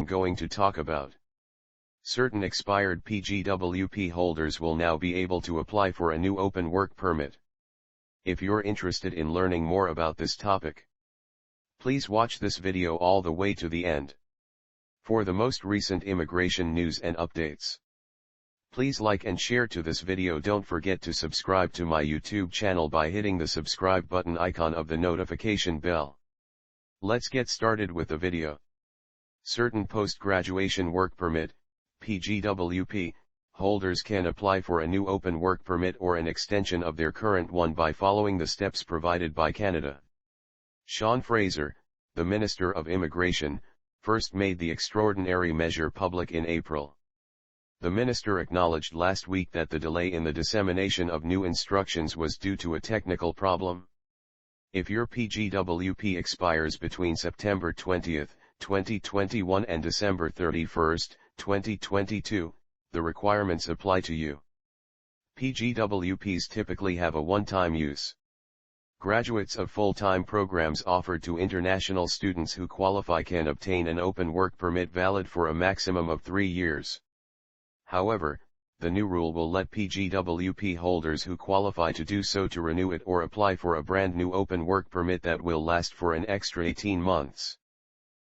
Going to talk about. Certain expired PGWP holders will now be able to apply for a new open work permit. If you're interested in learning more about this topic, please watch this video all the way to the end. For the most recent immigration news and updates, please like and share to this video. Don't forget to subscribe to my YouTube channel by hitting the subscribe button icon of the notification bell. Let's get started with the video. Certain post-graduation work permit, PGWP, holders can apply for a new open work permit or an extension of their current one by following the steps provided by Canada. Sean Fraser, the Minister of Immigration, first made the extraordinary measure public in April. The minister acknowledged last week that the delay in the dissemination of new instructions was due to a technical problem. If your PGWP expires between September 20, 2021 and December 31, 2022, the requirements apply to you. PGWPs typically have a one-time use. Graduates of full-time programs offered to international students who qualify can obtain an open work permit valid for a maximum of 3 years. However, the new rule will let PGWP holders who qualify to do so to renew it or apply for a brand new open work permit that will last for an extra 18 months.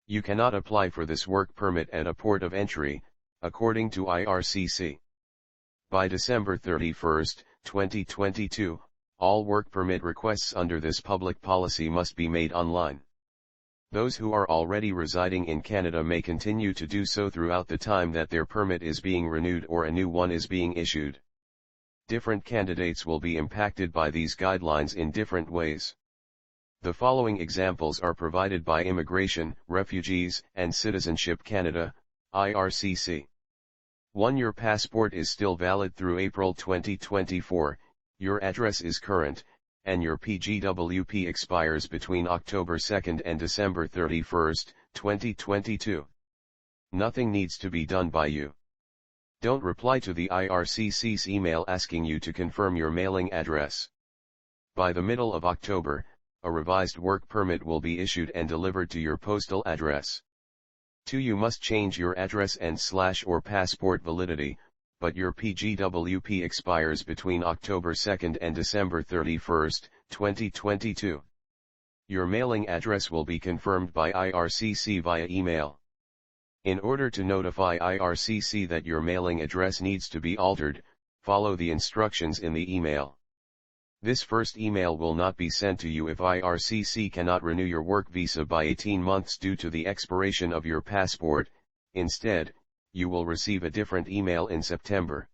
You cannot apply for this work permit at a port of entry, according to IRCC. By December 31, 2022, all work permit requests under this public policy must be made online. Those who are already residing in Canada may continue to do so throughout the time that their permit is being renewed or a new one is being issued. Different candidates will be impacted by these guidelines in different ways. The following examples are provided by Immigration, Refugees, and Citizenship Canada, IRCC. 1. Your passport is still valid through April 2024, your address is current, and your PGWP expires between October 2 and December 31, 2022. Nothing needs to be done by you. Don't reply to the IRCC's email asking you to confirm your mailing address. By the middle of October, a revised work permit will be issued and delivered to your postal address. 2. You must change your address and / or passport validity, but your PGWP expires between October 2 and December 31, 2022. Your mailing address will be confirmed by IRCC via email. In order to notify IRCC that your mailing address needs to be altered, follow the instructions in the email. This first email will not be sent to you if IRCC cannot renew your work visa by 18 months due to the expiration of your passport. Instead, you will receive a different email in September.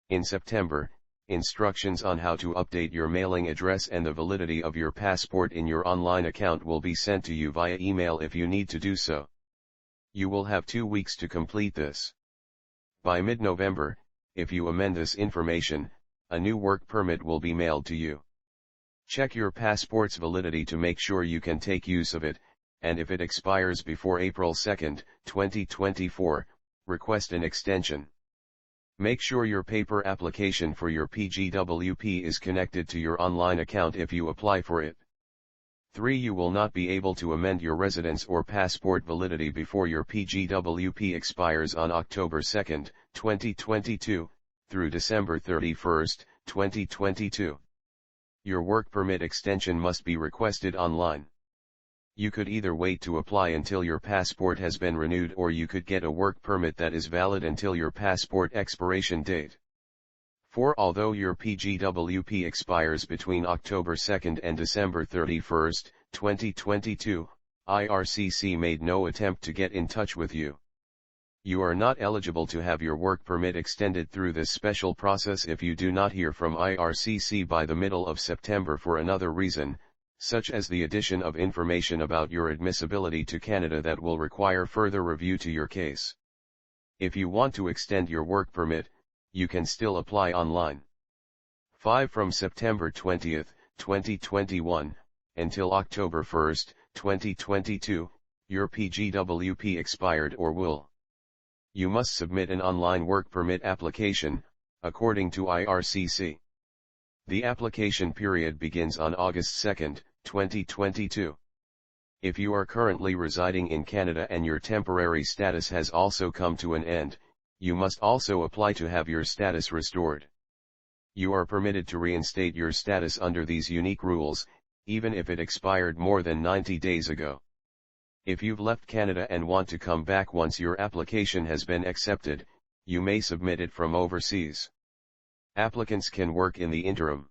In September, instructions on how to update your mailing address and the validity of your passport in your online account will be sent to you via email if you need to do so. You will have 2 weeks to complete this. By mid-November, if you amend this information, a new work permit will be mailed to you. Check your passport's validity to make sure you can take use of it, and if it expires before April 2, 2024, request an extension. Make sure your paper application for your PGWP is connected to your online account if you apply for it. 3. You will not be able to amend your residence or passport validity before your PGWP expires on October 2, 2022, through December 31, 2022. Your work permit extension must be requested online. You could either wait to apply until your passport has been renewed, or you could get a work permit that is valid until your passport expiration date. 4. Although your PGWP expires between October 2 and December 31, 2022, IRCC made no attempt to get in touch with you. You are not eligible to have your work permit extended through this special process if you do not hear from IRCC by the middle of September for another reason, such as the addition of information about your admissibility to Canada that will require further review to your case. If you want to extend your work permit, you can still apply online. 5. From September 20, 2021, until October 1, 2022, your PGWP expired or will. You must submit an online work permit application, according to IRCC. The application period begins on August 2, 2022. If you are currently residing in Canada and your temporary status has also come to an end, you must also apply to have your status restored. You are permitted to reinstate your status under these unique rules, even if it expired more than 90 days ago. If you've left Canada and want to come back once your application has been accepted, you may submit it from overseas. Applicants can work in the interim.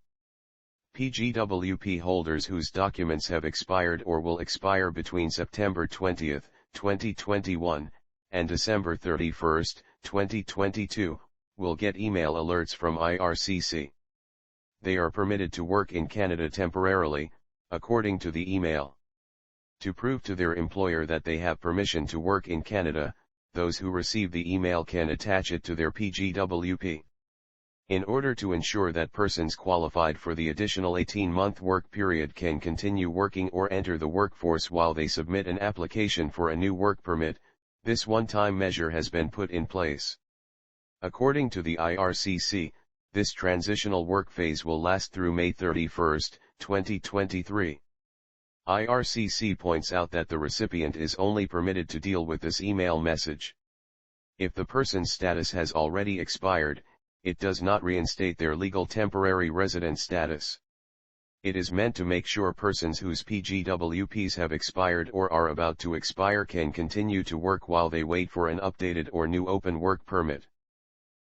PGWP holders whose documents have expired or will expire between September 20, 2021, and December 31, 2022, will get email alerts from IRCC. They are permitted to work in Canada temporarily, according to the email. To prove to their employer that they have permission to work in Canada, those who receive the email can attach it to their PGWP. In order to ensure that persons qualified for the additional 18-month work period can continue working or enter the workforce while they submit an application for a new work permit, this one-time measure has been put in place. According to the IRCC, this transitional work phase will last through May 31, 2023. IRCC points out that the recipient is only permitted to deal with this email message. If the person's status has already expired, it does not reinstate their legal temporary resident status. It is meant to make sure persons whose PGWPs have expired or are about to expire can continue to work while they wait for an updated or new open work permit.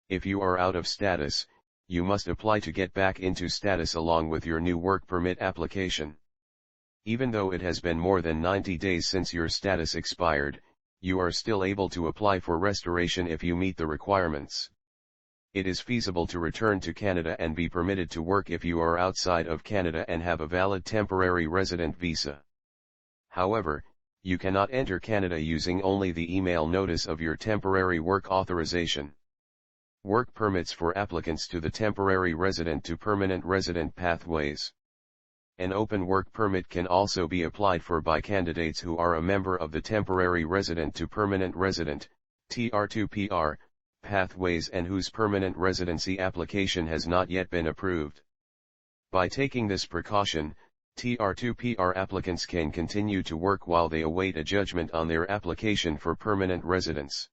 If you are out of status, you must apply to get back into status along with your new work permit application. Even though it has been more than 90 days since your status expired, you are still able to apply for restoration if you meet the requirements. It is feasible to return to Canada and be permitted to work if you are outside of Canada and have a valid temporary resident visa. However, you cannot enter Canada using only the email notice of your temporary work authorization. Work permits for applicants to the temporary resident to permanent resident pathways. An open work permit can also be applied for by candidates who are a member of the temporary resident to permanent resident, TR2PR, pathways and whose permanent residency application has not yet been approved. By taking this precaution, TR2PR applicants can continue to work while they await a judgment on their application for permanent residence.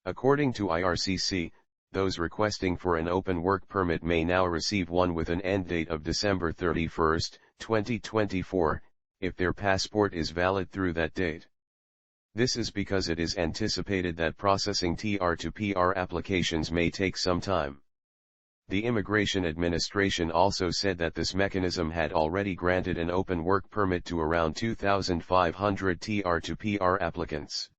According to IRCC, those requesting for an open work permit may now receive one with an end date of December 31, 2024, if their passport is valid through that date. This is because it is anticipated that processing TR2PR applications may take some time. The Immigration Administration also said that this mechanism had already granted an open work permit to around 2,500 TR2PR applicants.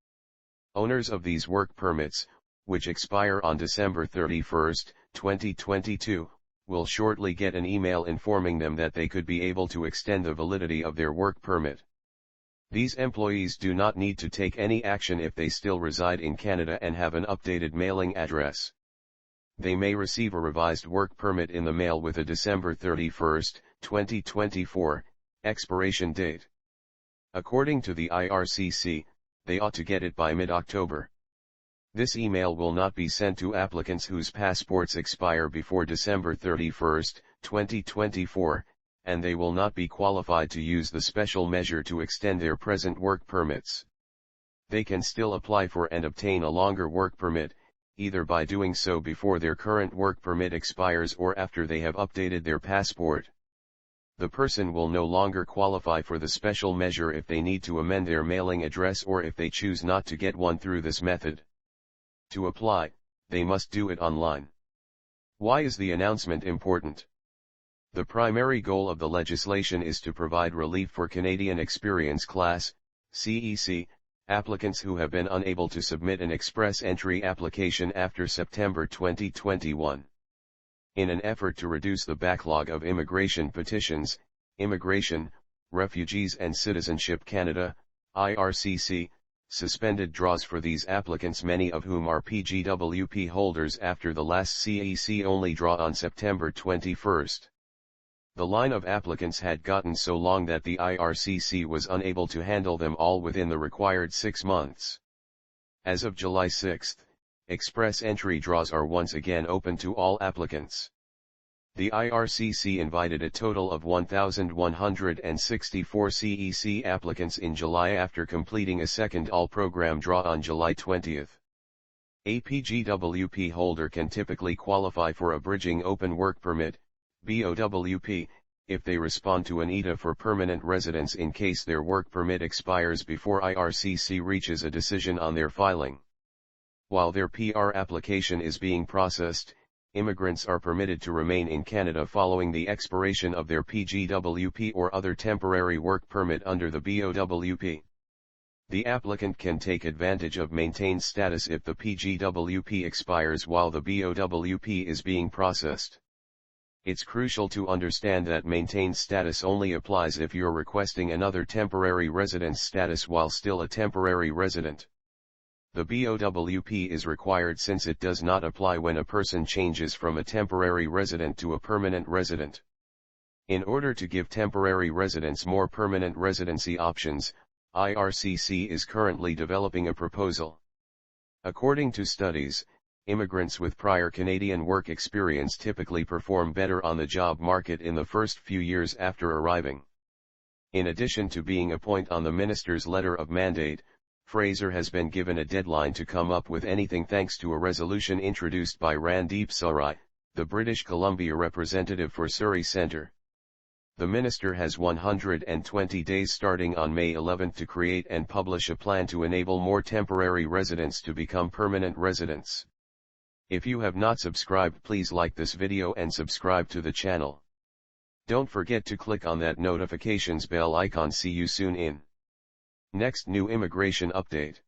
Owners of these work permits, which expire on December 31, 2022, will shortly get an email informing them that they could be able to extend the validity of their work permit. These employees do not need to take any action if they still reside in Canada and have an updated mailing address. They may receive a revised work permit in the mail with a December 31, 2024, expiration date. According to the IRCC, they ought to get it by mid-October. This email will not be sent to applicants whose passports expire before December 31, 2024, and they will not be qualified to use the special measure to extend their present work permits. They can still apply for and obtain a longer work permit, either by doing so before their current work permit expires or after they have updated their passport. The person will no longer qualify for the special measure if they need to amend their mailing address or if they choose not to get one through this method. To apply, they must do it online. Why is the announcement important? The primary goal of the legislation is to provide relief for Canadian Experience Class, CEC, applicants who have been unable to submit an express entry application after September 2021. In an effort to reduce the backlog of immigration petitions, Immigration, Refugees and Citizenship Canada, IRCC, suspended draws for these applicants, many of whom are PGWP holders after the last CEC-only draw on September 21. The line of applicants had gotten so long that the IRCC was unable to handle them all within the required 6 months. As of July 6, express entry draws are once again open to all applicants. The IRCC invited a total of 1,164 CEC applicants in July after completing a second all-program draw on July 20. A PGWP holder can typically qualify for a Bridging Open Work Permit, BOWP, if they respond to an ETA for permanent residence in case their work permit expires before IRCC reaches a decision on their filing. While their PR application is being processed, immigrants are permitted to remain in Canada following the expiration of their PGWP or other temporary work permit under the BOWP. The applicant can take advantage of maintained status if the PGWP expires while the BOWP is being processed. It's crucial to understand that maintained status only applies if you're requesting another temporary residence status while still a temporary resident. The BOWP is required since it does not apply when a person changes from a temporary resident to a permanent resident. In order to give temporary residents more permanent residency options, IRCC is currently developing a proposal. According to studies, immigrants with prior Canadian work experience typically perform better on the job market in the first few years after arriving. In addition to being a point on the Minister's letter of mandate, Fraser has been given a deadline to come up with anything thanks to a resolution introduced by Randeep Sarai, the British Columbia representative for Surrey Centre. The Minister has 120 days starting on May 11 to create and publish a plan to enable more temporary residents to become permanent residents. If you have not subscribed, please like this video and subscribe to the channel. Don't forget to click on that notifications bell icon. See you soon in next new immigration update.